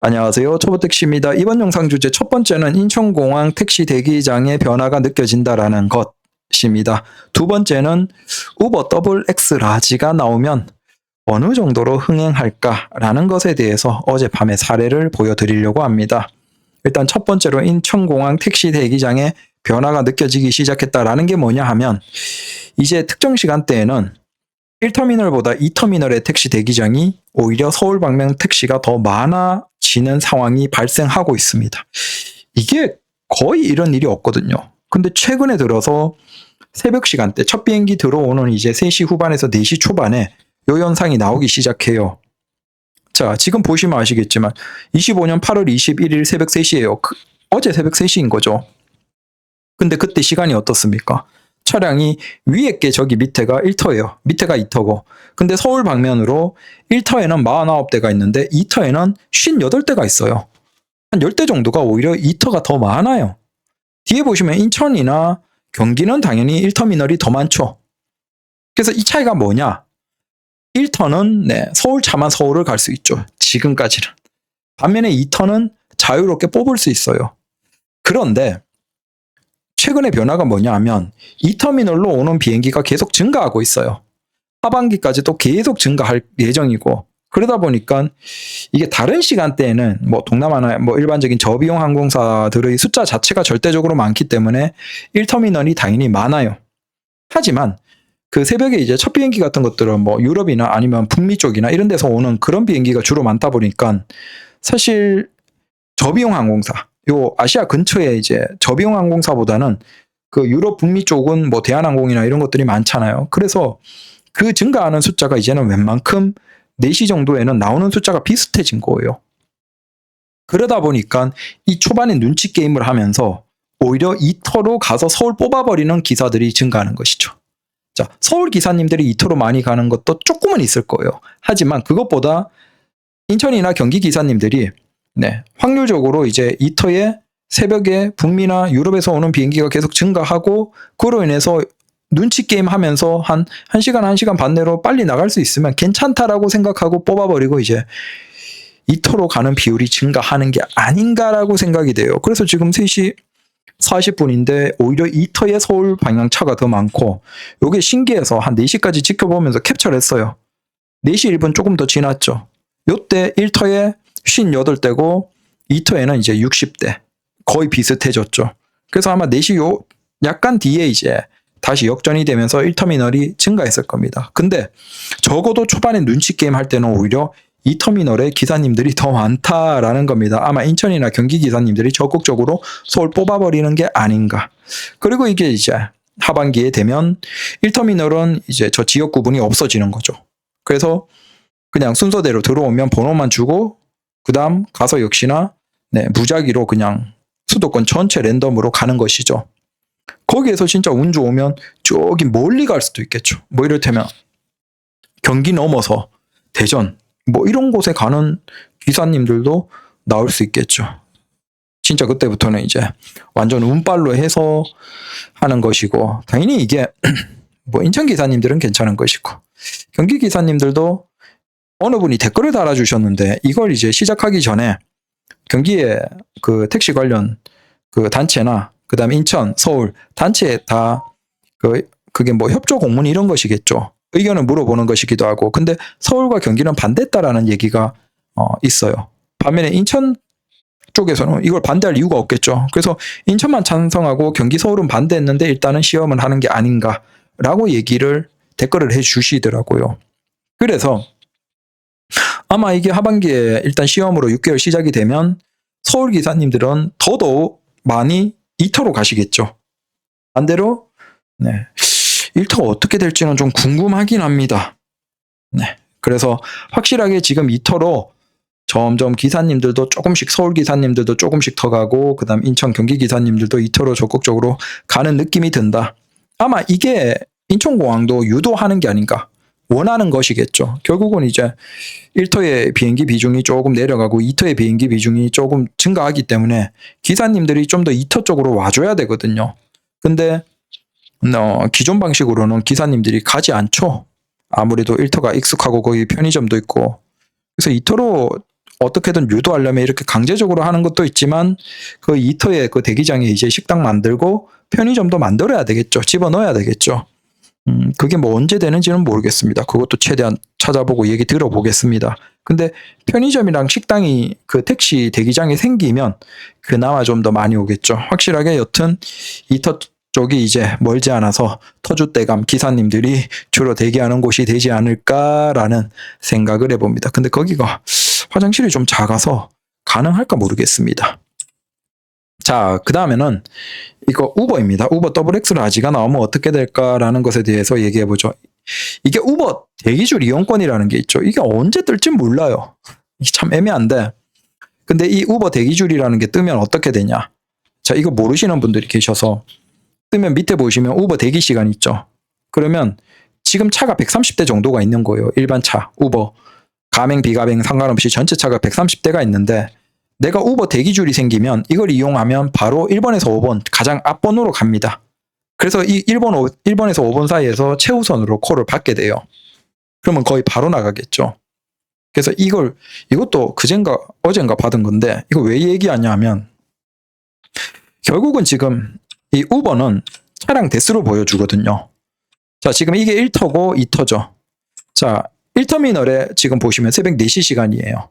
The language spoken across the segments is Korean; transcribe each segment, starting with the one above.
안녕하세요. 초보택시입니다. 이번 영상 주제 첫 번째는 인천공항 택시 대기장의 변화가 느껴진다라는 것입니다. 두 번째는 우버 XX 라지가 나오면 어느 정도로 흥행할까라는 것에 대해서 어젯밤에 사례를 보여드리려고 합니다. 일단 첫 번째로 인천공항 택시 대기장의 변화가 느껴지기 시작했다라는 게 뭐냐 하면 이제 특정 시간대에는 1터미널보다 2터미널의 택시 대기장이 오히려 서울 방면 택시가 더 많아지는 상황이 발생하고 있습니다. 이게 거의 이런 일이 없거든요. 근데 최근에 들어서 새벽 시간대 첫 비행기 들어오는 이제 3시 후반에서 4시 초반에 이 현상이 나오기 시작해요. 자, 지금 보시면 아시겠지만 25년 8월 21일 새벽 3시예요. 어제 새벽 3시인 거죠. 근데 그때 시간이 어떻습니까? 차량이 위에 게 저기 밑에가 1터예요. 밑에가 2터고. 근데 서울 방면으로 1터에는 49대가 있는데 2터에는 58대가 있어요. 한 10대 정도가 오히려 2터가 더 많아요. 뒤에 보시면 인천이나 경기는 당연히 1터미널이 더 많죠. 그래서 이 차이가 뭐냐? 1터는 서울차만 서울을 갈 수 있죠. 지금까지는. 반면에 2터는 자유롭게 뽑을 수 있어요. 그런데 최근의 변화가 뭐냐 하면 2터미널로 오는 비행기가 계속 증가하고 있어요. 하반기까지도 계속 증가할 예정이고, 그러다 보니까 이게 다른 시간대에는 뭐 동남아나 뭐 일반적인 저비용 항공사들의 숫자 자체가 절대적으로 많기 때문에 1터미널이 당연히 많아요. 하지만 그 새벽에 이제 첫 비행기 같은 것들은 뭐 유럽이나 아니면 북미 쪽이나 이런 데서 오는 그런 비행기가 주로 많다 보니까 사실 저비용 항공사, 요 아시아 근처에 이제 저비용 항공사보다는 그 유럽 북미 쪽은 뭐 대한항공이나 이런 것들이 많잖아요. 그래서 그 증가하는 숫자가 이제는 웬만큼 4시 정도에는 나오는 숫자가 비슷해진 거예요. 그러다 보니까 이 초반에 눈치 게임을 하면서 오히려 2터로 가서 서울 뽑아버리는 기사들이 증가하는 것이죠. 자, 서울 기사님들이 2터로 많이 가는 것도 조금은 있을 거예요. 하지만 그것보다 인천이나 경기 기사님들이 확률적으로 이제 2터에 새벽에 북미나 유럽에서 오는 비행기가 계속 증가하고 그로 인해서 눈치 게임 하면서 한 1시간, 1시간 반 내로 빨리 나갈 수 있으면 괜찮다라고 생각하고 뽑아버리고 이제 2터로 가는 비율이 증가하는 게 아닌가라고 생각이 돼요. 그래서 지금 3시 40분인데 오히려 2터에 서울 방향차가 더 많고, 이게 신기해서 한 4시까지 지켜보면서 캡처를 했어요. 4시 1분 조금 더 지났죠. 요때 1터에 58대고 2터에는 이제 60대. 거의 비슷해졌죠. 그래서 아마 4시 약간 뒤에 이제 다시 역전이 되면서 1터미널이 증가했을 겁니다. 근데 적어도 초반에 눈치 게임 할 때는 오히려 2터미널에 기사님들이 더 많다라는 겁니다. 아마 인천이나 경기 기사님들이 적극적으로 서울 뽑아버리는 게 아닌가. 그리고 이게 이제 하반기에 되면 1터미널은 이제 저 지역 구분이 없어지는 거죠. 그래서 그냥 순서대로 들어오면 번호만 주고 그 다음 가서 역시나 무작위로 그냥 수도권 전체 랜덤으로 가는 것이죠. 거기에서 진짜 운 좋으면 저기 멀리 갈 수도 있겠죠. 뭐 이를테면 경기 넘어서 대전 뭐 이런 곳에 가는 기사님들도 나올 수 있겠죠. 진짜 그때부터는 이제 완전 운빨로 해서 하는 것이고, 당연히 이게 뭐 인천 기사님들은 괜찮은 것이고, 경기 기사님들도 어느 분이 댓글을 달아주셨는데 이걸 이제 시작하기 전에 경기에 그 택시 관련 그 단체나 그 다음에 인천, 서울 단체에 다 그게 뭐 협조 공문 이런 것이겠죠. 의견을 물어보는 것이기도 하고, 근데 서울과 경기는 반대했다라는 얘기가 있어요. 반면에 인천 쪽에서는 이걸 반대할 이유가 없겠죠. 그래서 인천만 찬성하고 경기, 서울은 반대했는데 일단은 시험을 하는 게 아닌가라고 얘기를 댓글을 해주시더라고요. 그래서 아마 이게 하반기에 일단 시험으로 6개월 시작이 되면 서울 기사님들은 더더욱 많이 2터로 가시겠죠. 반대로 1터가 어떻게 될지는 좀 궁금하긴 합니다. 그래서 확실하게 지금 2터로 점점 기사님들도 조금씩, 서울 기사님들도 조금씩 더 가고, 그 다음 인천 경기 기사님들도 2터로 적극적으로 가는 느낌이 든다. 아마 이게 인천공항도 유도하는 게 아닌가, 원하는 것이겠죠. 결국은 이제 1터의 비행기 비중이 조금 내려가고 2터의 비행기 비중이 조금 증가하기 때문에 기사님들이 좀 더 2터 쪽으로 와줘야 되거든요. 근데 기존 방식으로는 기사님들이 가지 않죠. 아무래도 1터가 익숙하고 거기 편의점도 있고. 그래서 2터로 어떻게든 유도하려면 이렇게 강제적으로 하는 것도 있지만 그 이터의 그 대기장에 이제 식당 만들고 편의점도 만들어야 되겠죠. 집어넣어야 되겠죠. 그게 뭐 언제 되는지는 모르겠습니다. 그것도 최대한 찾아보고 얘기 들어보겠습니다. 근데 편의점이랑 식당이 그 택시 대기장에 생기면 그나마 좀 더 많이 오겠죠. 확실하게 여튼 이터 쪽이 이제 멀지 않아서 터줏대감 기사님들이 주로 대기하는 곳이 되지 않을까라는 생각을 해봅니다. 근데 거기가 화장실이 좀 작아서 가능할까 모르겠습니다. 자, 그 다음에는 이거 우버입니다. 우버 XX라지가 나오면 어떻게 될까라는 것에 대해서 얘기해보죠. 이게 우버 대기줄 이용권이라는 게 있죠. 이게 언제 뜰지 몰라요. 이게 참 애매한데. 근데 이 우버 대기줄이라는 게 뜨면 어떻게 되냐. 자, 이거 모르시는 분들이 계셔서 뜨면 밑에 보시면 우버 대기 시간 있죠. 그러면 지금 차가 130대 정도가 있는 거예요. 일반 차, 우버. 가맹, 비가맹 상관없이 전체 차가 130대가 있는데 내가 우버 대기줄이 생기면 이걸 이용하면 바로 1번에서 5번 가장 앞번으로 갑니다. 그래서 이 1번에서 5번 사이에서 최우선으로 콜을 받게 돼요. 그러면 거의 바로 나가겠죠. 그래서 이것도 그젠가 어젠가 받은 건데 이거 왜 얘기하냐면 결국은 지금 이 우버는 차량 대수로 보여주거든요. 자, 지금 이게 1터고 2터죠. 자, 1터미널에 지금 보시면 새벽 4시 시간이에요.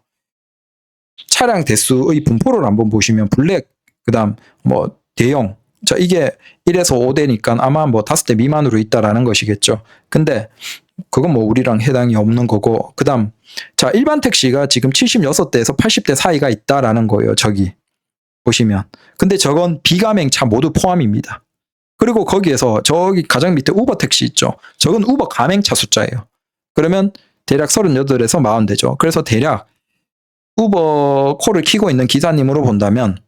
차량 대수의 분포를 한번 보시면 블랙, 그 다음 뭐 대형, 자 이게 1에서 5대니까 아마 뭐 5대 미만으로 있다라는 것이겠죠. 근데 그건 뭐 우리랑 해당이 없는 거고, 그 다음 자 일반 택시가 지금 76대에서 80대 사이가 있다라는 거예요. 저기 보시면. 근데 저건 비가맹차 모두 포함입니다. 그리고 거기에서 저기 가장 밑에 우버 택시 있죠. 저건 우버 가맹차 숫자예요. 그러면 대략 38에서 40대죠. 그래서 대략 우버 콜을 키고 있는 기사님으로 본다면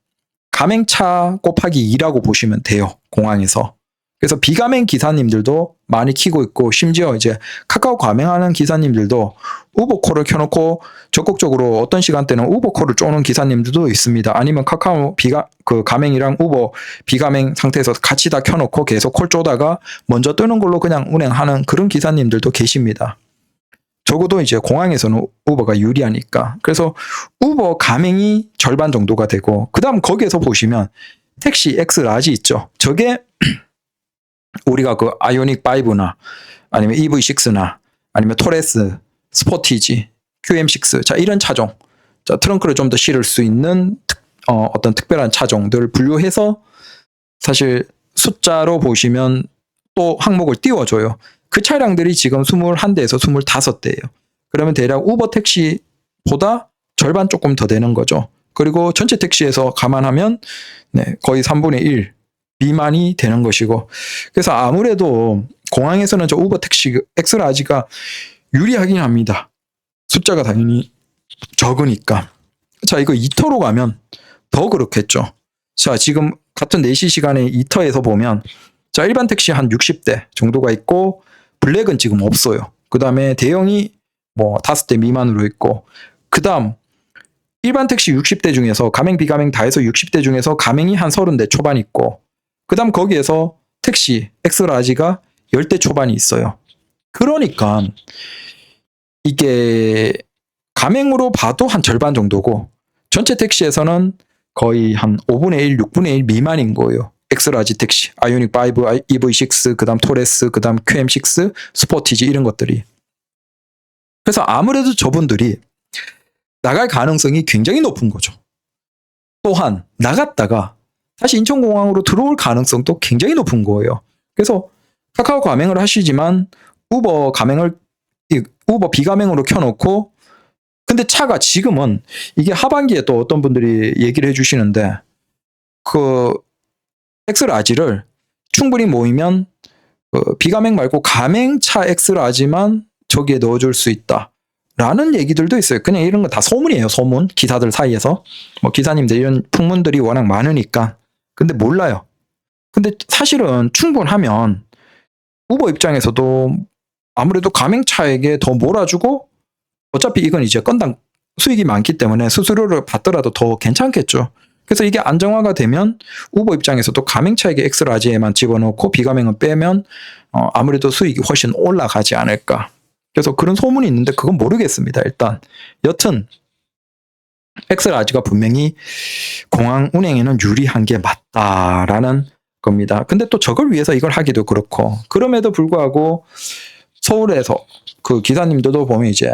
가맹차 곱하기 2라고 보시면 돼요. 공항에서. 그래서 비가맹 기사님들도 많이 키고 있고 심지어 이제 카카오 가맹하는 기사님들도 우버 콜을 켜놓고 적극적으로 어떤 시간대는 우버 콜을 쪼는 기사님들도 있습니다. 아니면 카카오 그 가맹이랑 우버 비가맹 상태에서 같이 다 켜놓고 계속 콜 쪼다가 먼저 뜨는 걸로 그냥 운행하는 그런 기사님들도 계십니다. 적어도 이제 공항에서는 우버가 유리하니까. 그래서 우버 가맹이 절반 정도가 되고, 그 다음 거기에서 보시면 택시 X라지 있죠. 저게 우리가 그 아이오닉 5나 아니면 EV6나 아니면 토레스, 스포티지, QM6, 자 이런 차종, 자 트렁크를 좀 더 실을 수 있는 어떤 특별한 차종들 분류해서 사실 숫자로 보시면 또 항목을 띄워줘요. 그 차량들이 지금 21대에서 25대예요. 그러면 대략 우버 택시보다 절반 조금 더 되는 거죠. 그리고 전체 택시에서 감안하면 거의 3분의 1 미만이 되는 것이고, 그래서 아무래도 공항에서는 저 우버 택시 엑스라지가 유리하긴 합니다. 숫자가 당연히 적으니까. 자, 이거 2터로 가면 더 그렇겠죠. 자, 지금 같은 4시 시간에 2터에서 보면 자, 일반 택시 한 60대 정도가 있고 블랙은 지금 없어요. 그 다음에 대형이 뭐 5대 미만으로 있고, 그 다음 일반 택시 60대 중에서 가맹 비가맹 다 해서 60대 중에서 가맹이 한 30대 초반 있고, 그 다음 거기에서 택시 엑스라지가 10대 초반이 있어요. 그러니까 이게 가맹으로 봐도 한 절반 정도고 전체 택시에서는 거의 한 5분의 1, 6분의 1 미만인 거예요. 엑스라지 택시, 아이오닉 5, EV6, 그 다음 토레스, 그 다음 QM6, 스포티지 이런 것들이. 그래서 아무래도 저분들이 나갈 가능성이 굉장히 높은 거죠. 또한 나갔다가 다시 인천공항으로 들어올 가능성도 굉장히 높은 거예요. 그래서 카카오 가맹을 하시지만 우버 비가맹으로 켜놓고, 근데 차가 지금은 이게 하반기에 또 어떤 분들이 얘기를 해주시는데 그 엑스라지를 충분히 모이면 비가맹 말고 가맹차 엑스라지만 저기에 넣어줄 수 있다 라는 얘기들도 있어요. 그냥 이런 건 다 소문이에요. 소문. 기사들 사이에서. 뭐 기사님들 이런 풍문들이 워낙 많으니까. 근데 몰라요. 근데 사실은 충분하면 우버 입장에서도 아무래도 가맹차에게 더 몰아주고, 어차피 이건 이제 건당 수익이 많기 때문에 수수료를 받더라도 더 괜찮겠죠. 그래서 이게 안정화가 되면 우버 입장에서도 가맹차에게 엑스라지에만 집어넣고 비가맹은 빼면 아무래도 수익이 훨씬 올라가지 않을까. 그래서 그런 소문이 있는데 그건 모르겠습니다. 일단 여튼 엑스라지가 분명히 공항 운행에는 유리한 게 맞다라는 겁니다. 근데 또 저걸 위해서 이걸 하기도 그렇고, 그럼에도 불구하고 서울에서 그 기사님들도 보면 이제,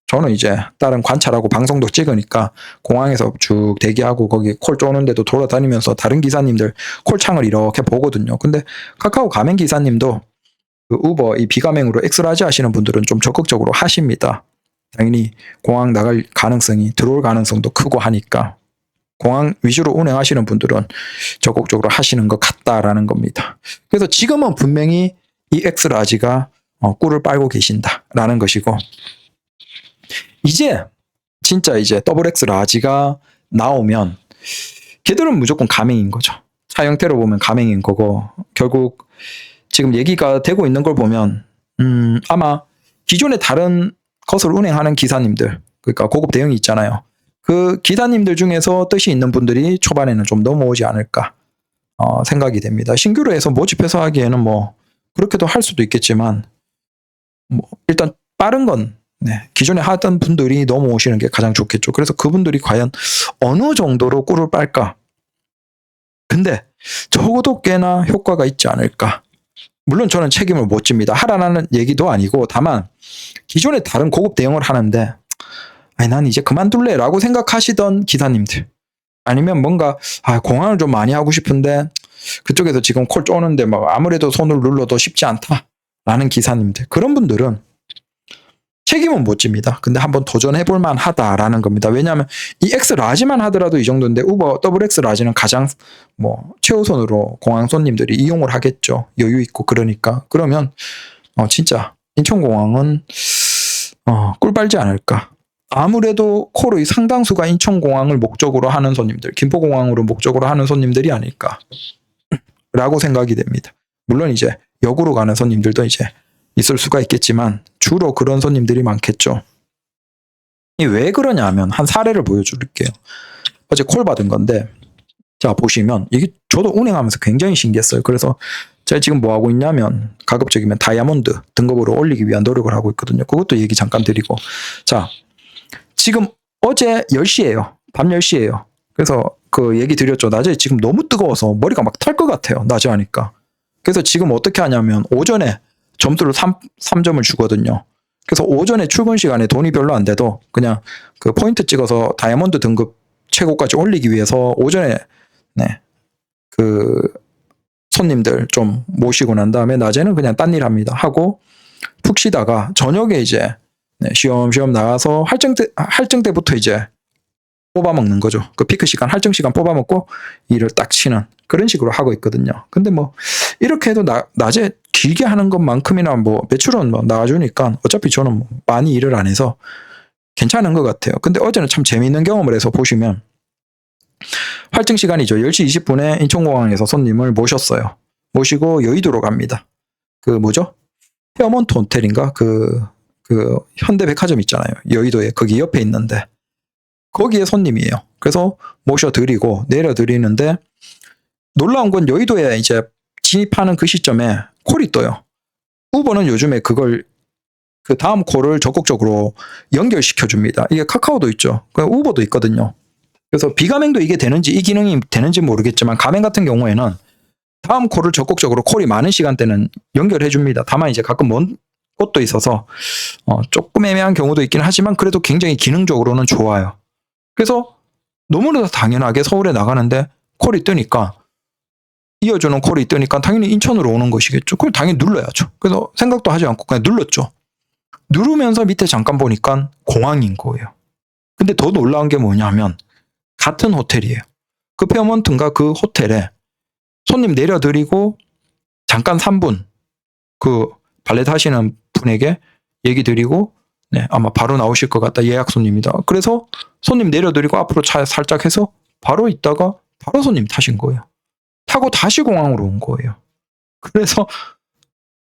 저는 이제 다른 관찰하고 방송도 찍으니까 공항에서 쭉 대기하고 거기 콜 쪼는데도 돌아다니면서 다른 기사님들 콜창을 이렇게 보거든요. 근데 카카오 가맹 기사님도 그 우버 이 비가맹으로 엑스라지 하시는 분들은 좀 적극적으로 하십니다. 당연히 공항 나갈 가능성이, 들어올 가능성도 크고 하니까 공항 위주로 운행하시는 분들은 적극적으로 하시는 것 같다라는 겁니다. 그래서 지금은 분명히 이 엑스라지가 꿀을 빨고 계신다라는 것이고, 이제 진짜 이제 더블 엑스라지가 나오면 걔들은 무조건 가맹인 거죠. 차 형태로 보면 가맹인 거고, 결국 지금 얘기가 되고 있는 걸 보면 아마 기존의 다른 것을 운행하는 기사님들, 그러니까 고급 대형이 있잖아요. 그 기사님들 중에서 뜻이 있는 분들이 초반에는 좀 넘어오지 않을까 생각이 됩니다. 신규로 해서 모집해서 하기에는 뭐 그렇게도 할 수도 있겠지만, 뭐 일단 빠른 건 기존에 하던 분들이 넘어오시는 게 가장 좋겠죠. 그래서 그분들이 과연 어느 정도로 꿀을 빨까? 근데 적어도 꽤나 효과가 있지 않을까? 물론 저는 책임을 못 집니다. 하라는 얘기도 아니고, 다만 기존에 다른 고급 대형을 하는데 아니 난 이제 그만둘래 라고 생각하시던 기사님들, 아니면 뭔가 공항을 좀 많이 하고 싶은데 그쪽에서 지금 콜 쪼는데 막 아무래도 손을 눌러도 쉽지 않다라는 기사님들, 그런 분들은 책임은 못 집니다. 근데 한번 도전해볼 만하다라는 겁니다. 왜냐하면 이 엑스라지만 하더라도 이 정도인데 우버 더블 엑스라지는 가장 뭐 최우선으로 공항 손님들이 이용을 하겠죠. 여유 있고. 그러니까 그러면 진짜 인천공항은 꿀 빨지 않을까. 아무래도 콜의 상당수가 인천공항을 목적으로 하는 손님들, 김포공항으로 목적으로 하는 손님들이 아닐까 라고 생각이 됩니다. 물론 이제 역으로 가는 손님들도 이제 있을 수가 있겠지만 주로 그런 손님들이 많겠죠. 왜 그러냐 하면 한 사례를 보여드릴게요. 어제 콜 받은 건데, 자 보시면 이게 저도 운행하면서 굉장히 신기했어요. 그래서 제가 지금 뭐 하고 있냐면 가급적이면 다이아몬드 등급으로 올리기 위한 노력을 하고 있거든요. 그것도 얘기 잠깐 드리고, 자 지금 어제 10시예요. 밤 10시예요. 그래서 그 얘기 드렸죠. 낮에 지금 너무 뜨거워서 머리가 막 탈 것 같아요. 낮에 하니까. 그래서 지금 어떻게 하냐면 오전에 점수를 3점을 주거든요. 그래서 오전에 출근 시간에 돈이 별로 안 돼도 그냥 그 포인트 찍어서 다이아몬드 등급 최고까지 올리기 위해서 오전에 그 손님들 좀 모시고 난 다음에 낮에는 그냥 딴 일 합니다. 하고 푹 쉬다가 저녁에 이제 쉬엄쉬엄 나가서 할증 때부터 이제 뽑아먹는 거죠. 그 피크 시간, 할증 시간 뽑아먹고 일을 딱 치는 그런 식으로 하고 있거든요. 근데 뭐 이렇게 해도 낮에 길게 하는 것만큼이나 뭐 매출은 뭐 나와주니까 어차피 저는 뭐 많이 일을 안 해서 괜찮은 것 같아요. 근데 어제는 참 재미있는 경험을 해서 보시면, 할증 시간이죠. 10시 20분에 인천공항에서 손님을 모셨어요. 모시고 여의도로 갑니다. 그 뭐죠? 페어몬트 호텔인가? 그 현대백화점 있잖아요. 여의도에 거기 옆에 있는데 거기에 손님이에요. 그래서 모셔드리고 내려드리는데 놀라운 건 여의도에 이제 진입하는 그 시점에 콜이 떠요. 우버는 요즘에 그걸 그 다음 콜을 적극적으로 연결시켜 줍니다. 이게 카카오도 있죠. 우버도 있거든요. 그래서 비가맹도 이게 되는지, 이 기능이 되는지 모르겠지만 가맹 같은 경우에는 다음 콜을 적극적으로 콜이 많은 시간대는 연결해 줍니다. 다만 이제 가끔 먼 곳도 있어서 조금 애매한 경우도 있긴 하지만 그래도 굉장히 기능적으로는 좋아요. 그래서 너무나 당연하게 서울에 나가는데 콜이 뜨니까, 이어주는 콜이 뜨니까 당연히 인천으로 오는 것이겠죠. 그걸 당연히 눌러야죠. 그래서 생각도 하지 않고 그냥 눌렀죠. 누르면서 밑에 잠깐 보니까 공항인 거예요. 근데 더 놀라운 게 뭐냐면 같은 호텔이에요. 그 페어몬트인가 그 호텔에 손님 내려드리고 잠깐 3분 그 발렛 하시는 분에게 얘기 드리고 아마 바로 나오실 것 같다. 예약 손님이다. 그래서 손님 내려드리고 앞으로 차 살짝 해서 바로 있다가 바로 손님 타신 거예요. 타고 다시 공항으로 온 거예요. 그래서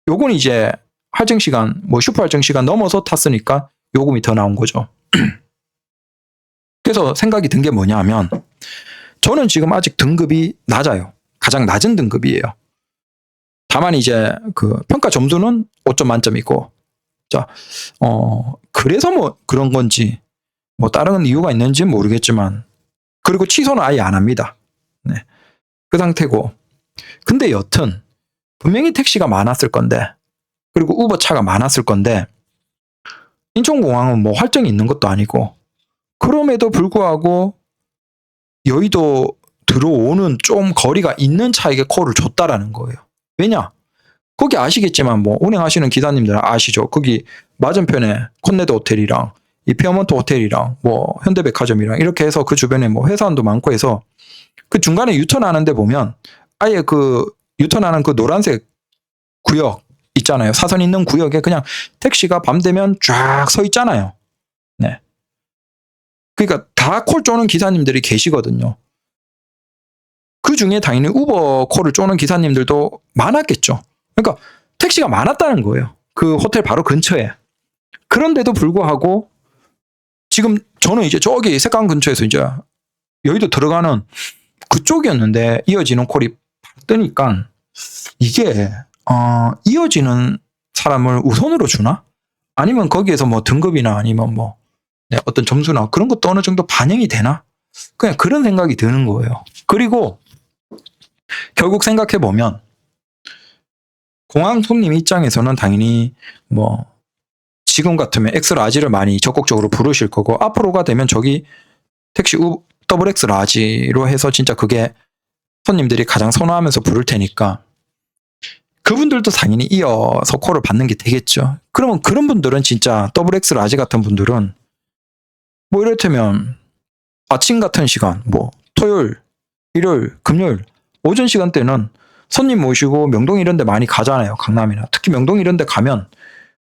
요건 이제 할증 시간, 뭐 슈퍼 할증 시간 넘어서 탔으니까 요금이 더 나온 거죠. 그래서 생각이 든 게 뭐냐 하면, 저는 지금 아직 등급이 낮아요. 가장 낮은 등급이에요. 다만 이제 그 평가 점수는 5점 만점이고, 자, 그래서 뭐 그런 건지 뭐 다른 이유가 있는지는 모르겠지만 그리고 취소는 아예 안 합니다. 네. 그 상태고 근데 여튼 분명히 택시가 많았을 건데 그리고 우버 차가 많았을 건데 인천공항은 뭐 활정이 있는 것도 아니고 그럼에도 불구하고 여의도 들어오는 좀 거리가 있는 차에게 콜을 줬다라는 거예요. 왜냐? 거기 아시겠지만 뭐 운행하시는 기사님들 아시죠? 거기 맞은편에 콘네드 호텔이랑 이 피어먼트 호텔이랑 뭐 현대백화점이랑 이렇게 해서 그 주변에 뭐 회사원도 많고 해서 그 중간에 유턴하는 데 보면 아예 그 유턴하는 그 노란색 구역 있잖아요. 사선 있는 구역에 그냥 택시가 밤 되면 쫙 서 있잖아요. 네. 그러니까 다 콜 쪼는 기사님들이 계시거든요. 그 중에 당연히 우버 콜을 쪼는 기사님들도 많았겠죠. 그러니까 택시가 많았다는 거예요. 그 호텔 바로 근처에. 그런데도 불구하고 지금 저는 이제 저기 색강 근처에서 이제 여의도 들어가는 그쪽이었는데 이어지는 콜이 뜨니까 이게 이어지는 사람을 우선으로 주나? 아니면 거기에서 뭐 등급이나 아니면 뭐 네, 어떤 점수나 그런 것도 어느 정도 반영이 되나? 그냥 그런 생각이 드는 거예요. 그리고 결국 생각해 보면 공항 손님 입장에서는 당연히 뭐 지금 같으면 엑스라지를 많이 적극적으로 부르실 거고 앞으로가 되면 저기 택시 더블 엑스라지로 해서 진짜 그게 손님들이 가장 선호하면서 부를 테니까 그분들도 당연히 이어서 콜을 받는 게 되겠죠. 그러면 그런 분들은 진짜 더블 엑스라지 같은 분들은 뭐 이를테면 아침 같은 시간 뭐 토요일, 일요일, 금요일 오전 시간대는 손님 모시고 명동 이런 데 많이 가잖아요. 강남이나. 특히 명동 이런 데 가면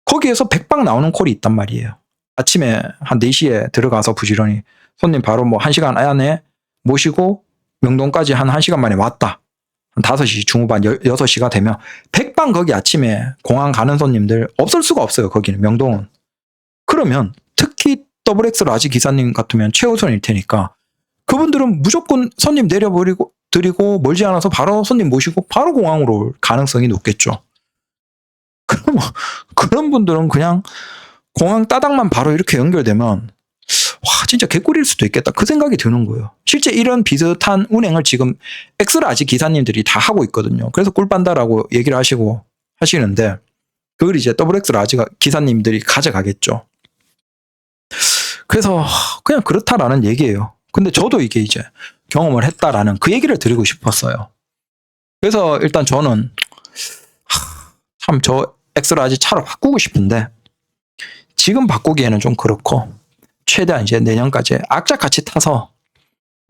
거기에서 100방 나오는 콜이 있단 말이에요. 아침에 한 4시에 들어가서 부지런히 손님 바로 뭐 1시간 안에 모시고 명동까지 한 1시간 만에 왔다. 한 5시 중후반 6시가 되면 100방 거기 아침에 공항 가는 손님들 없을 수가 없어요. 거기는 명동은. 그러면 특히 더블 엑스 라지 기사님 같으면 최우선일 테니까 그분들은 무조건 손님 내려버리고 드리고 멀지 않아서 바로 손님 모시고 바로 공항으로 올 가능성이 높겠죠. 그럼 그런 분들은 그냥 공항 따닥만 바로 이렇게 연결되면 와 진짜 개꿀일 수도 있겠다 그 생각이 드는 거예요. 실제 이런 비슷한 운행을 지금 엑스라지 기사님들이 다 하고 있거든요. 그래서 꿀빤다라고 얘기를 하시고 하시는데 그걸 이제 더블 엑스라지 기사님들이 가져가겠죠. 그래서 그냥 그렇다라는 얘기예요. 근데 저도 이게 이제 경험을 했다라는 그 얘기를 드리고 싶었어요. 그래서 일단 저는 참 저 엑스라지 차로 바꾸고 싶은데 지금 바꾸기에는 좀 그렇고 최대한 이제 내년까지 악착같이 타서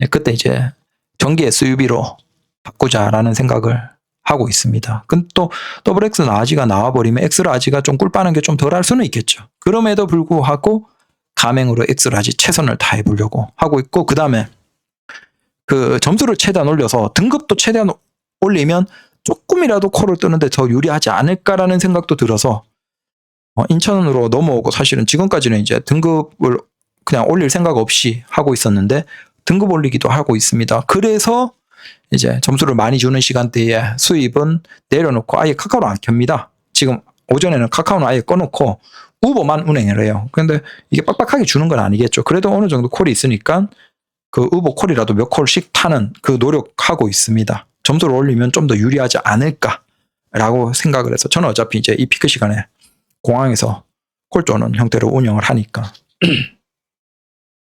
그때 이제 전기 SUV로 바꾸자라는 생각을 하고 있습니다. 근데 또 더블 엑스 라지가 나와버리면 엑스 라지가 좀 꿀빠는 게 좀 덜 할 수는 있겠죠. 그럼에도 불구하고 가맹으로 엑스 라지 최선을 다해보려고 하고 있고 그 다음에 그 점수를 최대한 올려서 등급도 최대한 올리면 조금이라도 콜을 뜨는데 더 유리하지 않을까라는 생각도 들어서 인천으로 넘어오고 사실은 지금까지는 이제 등급을 그냥 올릴 생각 없이 하고 있었는데 등급 올리기도 하고 있습니다. 그래서 이제 점수를 많이 주는 시간대에 수입은 내려놓고 아예 카카오를 안 켭니다. 지금 오전에는 카카오는 아예 꺼놓고 우버만 운행을 해요. 그런데 이게 빡빡하게 주는 건 아니겠죠. 그래도 어느 정도 콜이 있으니까 그 우버 콜이라도 몇 콜씩 타는 그 노력하고 있습니다. 점수를 올리면 좀 더 유리하지 않을까라고 생각을 해서 저는 어차피 이제 이 피크 시간에 공항에서 콜 쪼는 형태로 운영을 하니까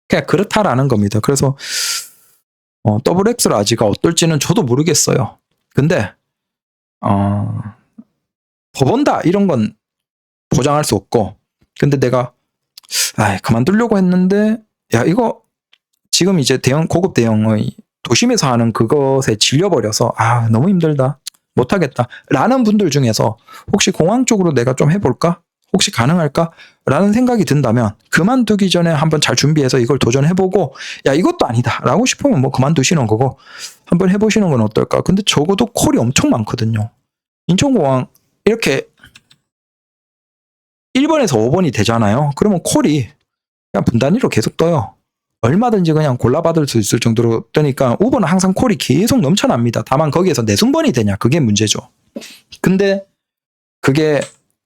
그냥 그렇다라는 겁니다. 그래서 더블 엑스 라지가 어떨지는 저도 모르겠어요. 근데 더 번다 이런 건 보장할 수 없고 근데 내가 그만두려고 했는데 야 이거 지금 이제 고급 대형의 도심에서 하는 그것에 질려버려서 너무 힘들다 못하겠다 라는 분들 중에서 혹시 공항 쪽으로 내가 좀 해볼까? 혹시 가능할까? 라는 생각이 든다면 그만두기 전에 한번 잘 준비해서 이걸 도전해보고 야 이것도 아니다 라고 싶으면 뭐 그만두시는 거고 한번 해보시는 건 어떨까? 근데 적어도 콜이 엄청 많거든요. 인천공항 이렇게 1번에서 5번이 되잖아요. 그러면 콜이 그냥 분 단위로 계속 떠요. 얼마든지 그냥 골라받을 수 있을 정도로 뜨니까 우버는 항상 콜이 계속 넘쳐납니다. 다만 거기에서 내순번이 되냐 그게 문제죠. 근데 그게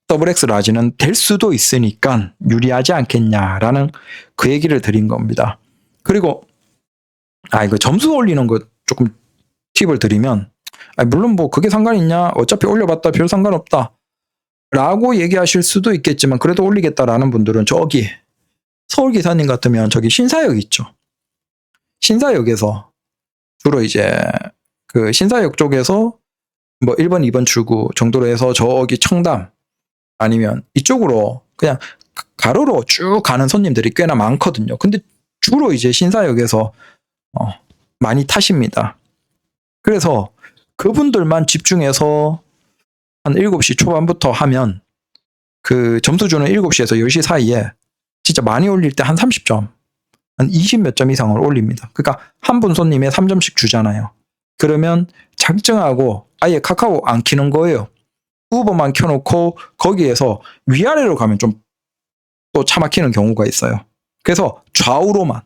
더블 X 라지는 될 수도 있으니까 유리하지 않겠냐라는 그 얘기를 드린 겁니다. 그리고 이거 점수 올리는 거 조금 팁을 드리면, 물론 뭐 그게 상관 있냐, 어차피 올려봤다 별 상관없다 라고 얘기하실 수도 있겠지만, 그래도 올리겠다라는 분들은 저기 서울기사님 같으면 저기 신사역 있죠. 신사역에서 주로 이제 그 신사역 쪽에서 뭐 1번, 2번 출구 정도로 해서 저기 청담 아니면 이쪽으로 그냥 가로로 쭉 가는 손님들이 꽤나 많거든요. 근데 주로 이제 신사역에서 많이 타십니다. 그래서 그분들만 집중해서 한 7시 초반부터 하면 그 점수주는 7시에서 10시 사이에 진짜 많이 올릴 때 한 30점, 한 20 몇 점 이상을 올립니다. 그러니까 한 분 손님에 3점씩 주잖아요. 그러면 작정하고 아예 카카오 안 키는 거예요. 우버만 켜놓고 거기에서 위아래로 가면 좀 또 차 막히는 경우가 있어요. 그래서 좌우로만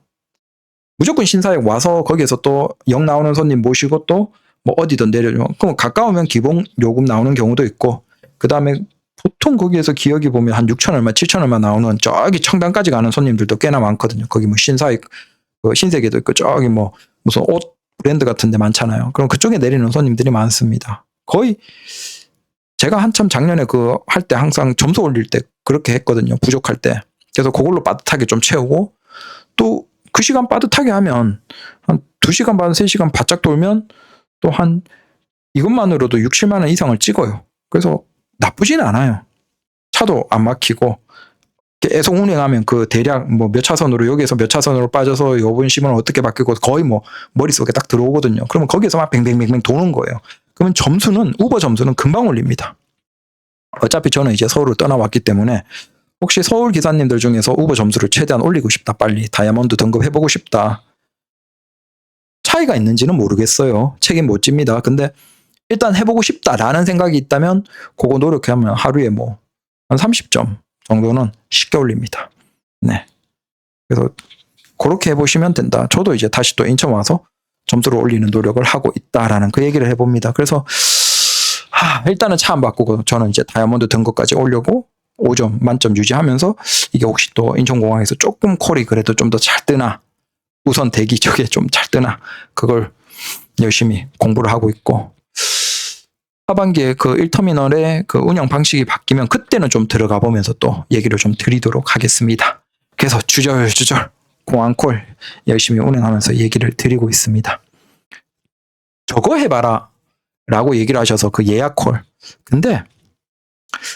무조건 신사역 와서 거기에서 또 역 나오는 손님 모시고 또 뭐 어디든 내려주면, 그럼 가까우면 기본 요금 나오는 경우도 있고, 그 다음에 보통 거기에서 기억이 보면 한 6천 얼마, 7천 얼마 나오는 저기 청담까지 가는 손님들도 꽤나 많거든요. 거기 뭐 신사역, 신세계도 있고 저기 뭐 무슨 옷 브랜드 같은 데 많잖아요. 그럼 그쪽에 내리는 손님들이 많습니다. 거의 제가 한참 작년에 그 할 때 항상 점수 올릴 때 그렇게 했거든요. 부족할 때. 그래서 그걸로 빠듯하게 좀 채우고, 또 그 시간 빠듯하게 하면 한 2시간 반, 3시간 바짝 돌면 또 한 이것만으로도 6, 7만 원 이상을 찍어요. 그래서 나쁘진 않아요. 차도 안 막히고 계속 운행하면 그 대략 뭐 몇 차선으로, 여기에서 몇 차선으로 빠져서 요번 시간은 어떻게 바뀌고 거의 뭐 머릿속에 딱 들어오거든요. 그러면 거기에서 막 뱅뱅뱅뱅 도는 거예요. 그러면 점수는, 우버 점수는 금방 올립니다. 어차피 저는 이제 서울을 떠나왔기 때문에 혹시 서울 기사님들 중에서 우버 점수를 최대한 올리고 싶다, 빨리 다이아몬드 등급해보고 싶다, 차이가 있는지는 모르겠어요. 책임 못 집니다. 근데 일단 해보고 싶다라는 생각이 있다면 그거 노력하면 하루에 뭐 한 30점 정도는 쉽게 올립니다. 네. 그래서 그렇게 해보시면 된다. 저도 이제 다시 또 인천 와서 점수를 올리는 노력을 하고 있다라는 그 얘기를 해봅니다. 그래서 일단은 차 안 바꾸고 저는 이제 다이아몬드 등급까지 올려고 5점 만점 유지하면서, 이게 혹시 또 인천공항에서 조금 콜이 그래도 좀 더 잘 뜨나, 우선 대기 쪽에 좀 잘 뜨나, 그걸 열심히 공부를 하고 있고, 하반기에 그 1터미널의 그 운영 방식이 바뀌면 그때는 좀 들어가 보면서 또 얘기를 좀 드리도록 하겠습니다. 그래서 주절주절 공항콜 열심히 운행하면서 얘기를 드리고 있습니다. 저거 해봐라 라고 얘기를 하셔서 그 예약콜, 근데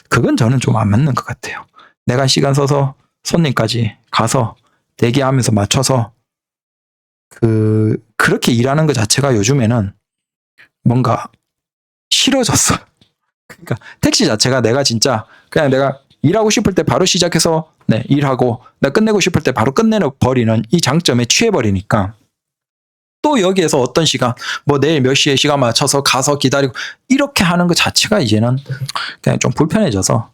그건 저는 좀 안 맞는 것 같아요. 내가 시간 써서 손님까지 가서 대기하면서 맞춰서 그렇게 일하는 것 자체가 요즘에는 뭔가 싫어졌어. 그러니까 택시 자체가 내가 진짜 그냥 내가 일하고 싶을 때 바로 시작해서 일하고, 내가 끝내고 싶을 때 바로 끝내버리는 이 장점에 취해버리니까, 또 여기에서 어떤 시간, 뭐 내일 몇 시에 시간 맞춰서 가서 기다리고 이렇게 하는 것 자체가 이제는 그냥 좀 불편해져서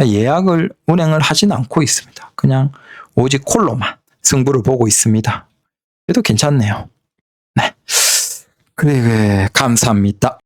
예약을 운행을 하진 않고 있습니다. 그냥 오직 콜로만 승부를 보고 있습니다. 그래도 괜찮네요. 네. 그래, 감사합니다.